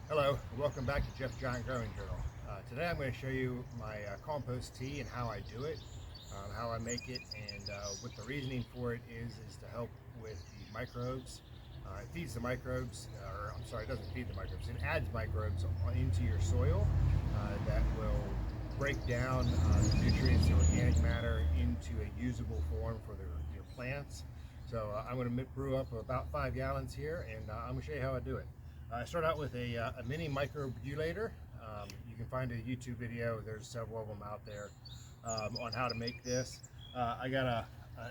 Hello, and welcome back to Jeff Giant Growing Journal. Today I'm going to show you my compost tea and how I do it, how I make it, and what the reasoning for it is to help with the microbes. It feeds the microbes, or I'm sorry, it doesn't feed the microbes, it adds microbes into your soil that will break down the nutrients and organic matter into a usable form for your plants. So I'm going to brew up about 5 gallons here, and I'm going to show you how I do it. I start out with a mini microbrewlator. You can find a YouTube video, there's several of them out there on how to make this. I got an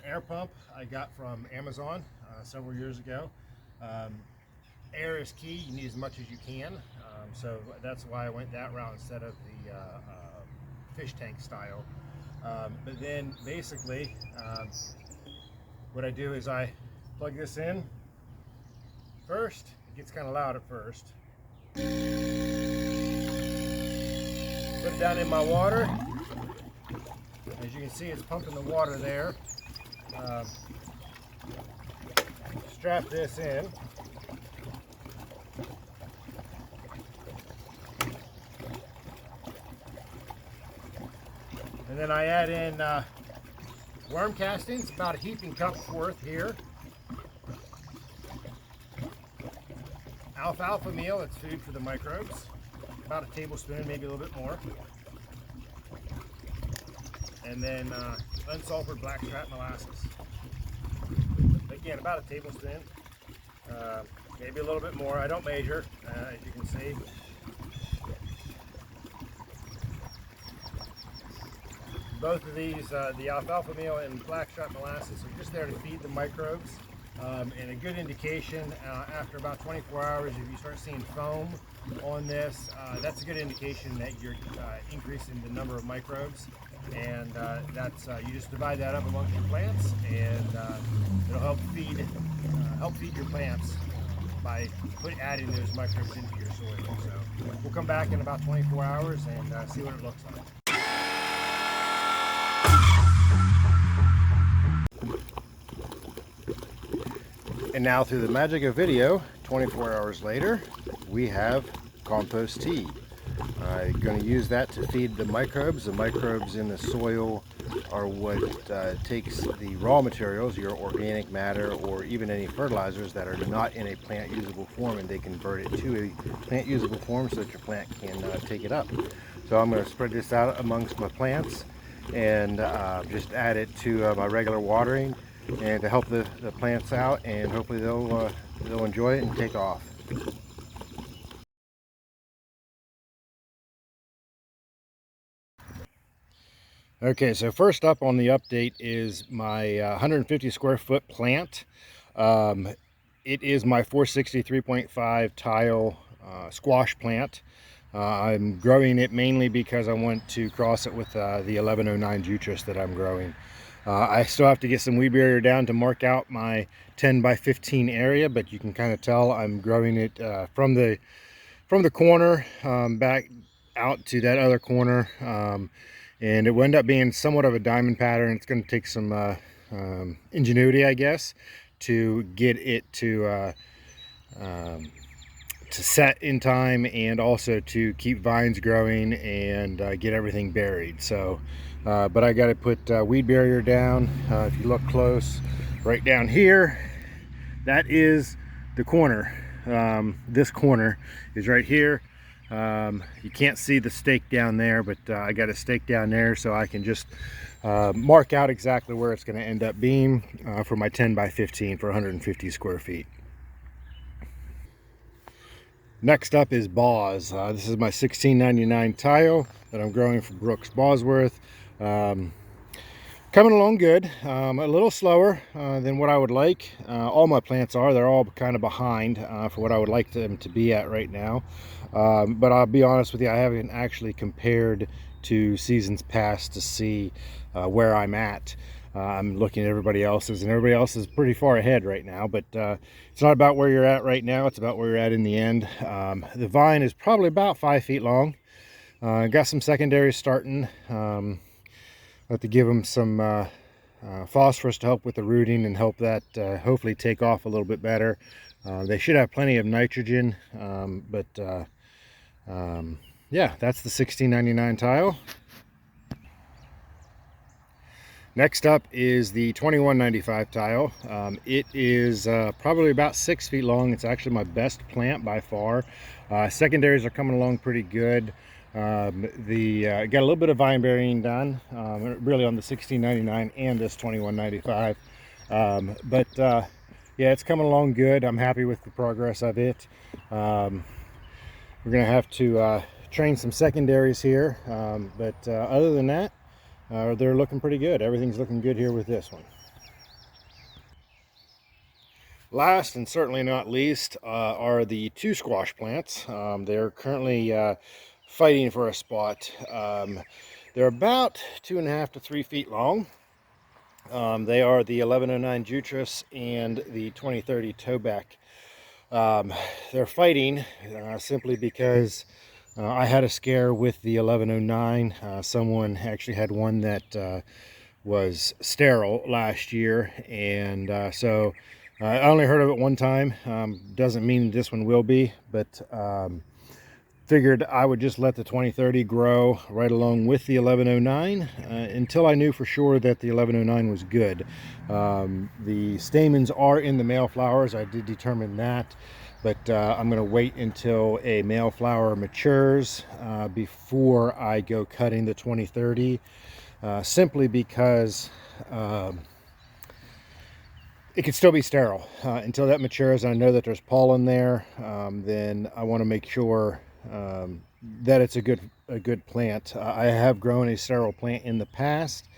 air pump I got from Amazon several years ago. Air is key, you need as much as you can. So that's why I went that route instead of the fish tank style. But then basically what I do is I plug this in first. It gets kind of loud at first. Put it down in my water. As you can see, it's pumping the water there. Strap this in. And then I add in worm castings, about a heaping cup worth here. Alfalfa meal, it's food for the microbes. About a tablespoon, maybe a little bit more. And then unsulfured blackstrap molasses. Again, about a tablespoon, maybe a little bit more. I don't measure, as you can see. Both of these, the alfalfa meal and blackstrap molasses, are just there to feed the microbes. And a good indication after about 24 hours, if you start seeing foam on this, that's a good indication that you're increasing the number of microbes. And that's you just divide that up amongst your plants, and it'll help feed your plants by adding those microbes into your soil. So we'll come back in about 24 hours and see what it looks like. And now, through the magic of video, 24 hours later, we have compost tea. I'm going to use that to feed the microbes. The microbes in the soil are what takes the raw materials, your organic matter, or even any fertilizers that are not in a plant usable form, and they convert it to a plant usable form so that your plant can take it up. So I'm going to spread this out amongst my plants and just add it to my regular watering, and to help the plants out, and hopefully they'll enjoy it and take off. Okay, so first up on the update is my 150 square foot plant. It is my 463.5 tile squash plant. I'm growing it mainly because I want to cross it with the 1109 jutras that I'm growing. I still have to get some weed barrier down to mark out my 10 by 15 area, but you can kind of tell I'm growing it from the corner back out to that other corner, and it will end up being somewhat of a diamond pattern. It's going to take some ingenuity, I guess, to get it to set in time, and also to keep vines growing and get everything buried. So but I got to put weed barrier down. If you look close, right down here, that is the corner. This corner is right here. You can't see the stake down there, but I got a stake down there so I can just mark out exactly where it's going to end up being for my 10 by 15 for 150 square feet. Next up is Boz. This is my 1699 tile that I'm growing for Brooks Bosworth. Coming along good, a little slower than what I would like. All my plants are. They're all kind of behind for what I would like them to be at right now. But I'll be honest with you, I haven't actually compared to seasons past to see where I'm at. I'm looking at everybody else's, and everybody else is pretty far ahead right now, but it's not about where you're at right now, it's about where you're at in the end. The vine is probably about 5 feet long. Got some secondaries starting. I have to give them some phosphorus to help with the rooting and help that hopefully take off a little bit better. They should have plenty of nitrogen, but Yeah, that's the $16.99 tile. Next up is the $21.95 tile. It is probably about 6 feet long. It's actually my best plant by far. Secondaries are coming along pretty good. Got a little bit of vine burying done, really on the $16.99 and this $21.95. Yeah, it's coming along good. I'm happy with the progress of it. We're gonna have to train some secondaries here, other than that, they're looking pretty good. Everything's looking good here with this one. Last and certainly not least are the two squash plants. They're currently fighting for a spot. They're about 2.5 to 3 feet long. They are the 1109 Jutras and the 2030 Toback. They're fighting simply because I had a scare with the 1109. Someone actually had one that was sterile last year, and so I only heard of it one time. Doesn't mean this one will be, but figured I would just let the 2030 grow right along with the 1109 until I knew for sure that the 1109 was good. The stamens are in the male flowers. I did determine that, but I'm going to wait until a male flower matures before I go cutting the 2030, simply because it could still be sterile until that matures and I know that there's pollen there. Then I want to make sure that it's a good plant. I have grown a sterile plant in the past.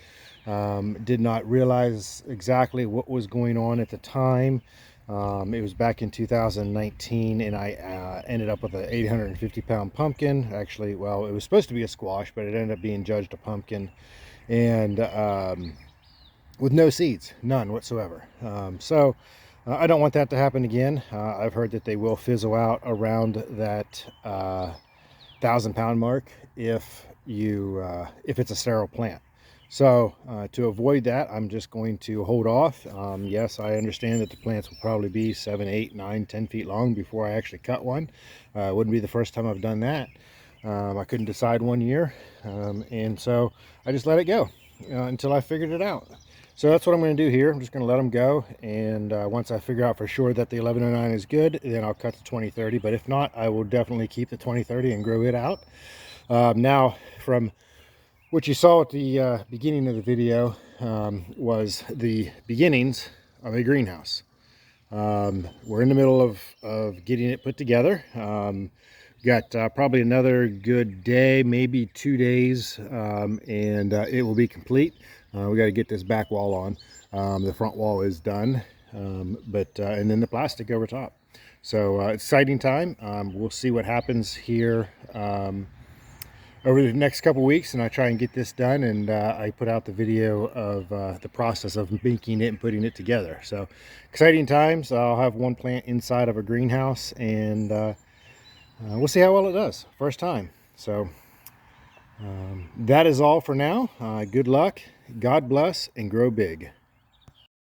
Did not realize exactly what was going on at the time. It was back in 2019, and I ended up with an 850-pound pumpkin. Actually, well, it was supposed to be a squash, but it ended up being judged a pumpkin, and with no seeds, none whatsoever. I don't want that to happen again. I've heard that they will fizzle out around that 1,000-pound mark if it's a sterile plant. So to avoid that, I'm just going to hold off. Yes, I understand that the plants will probably be 7, 8, 9, 10 feet long before I actually cut one. Wouldn't be the first time I've done that. I couldn't decide one year, and so I just let it go until I figured it out. So that's what I'm going to do here. I'm just going to let them go, and once I figure out for sure that the 1109 is good, then I'll cut the 2030. But if not, I will definitely keep the 2030 and grow it out. Now, from what you saw at the beginning of the video, was the beginnings of a greenhouse. We're in the middle of getting it put together. Got probably another good day, maybe 2 days, and it will be complete. We got to get this back wall on. The front wall is done, and then the plastic over top. So exciting time. We'll see what happens here over the next couple weeks, and I try and get this done, and I put out the video of the process of making it and putting it together. So exciting times. I'll have one plant inside of a greenhouse, and we'll see how well it does. First time. So that is all for now. Good luck, God bless, and grow big.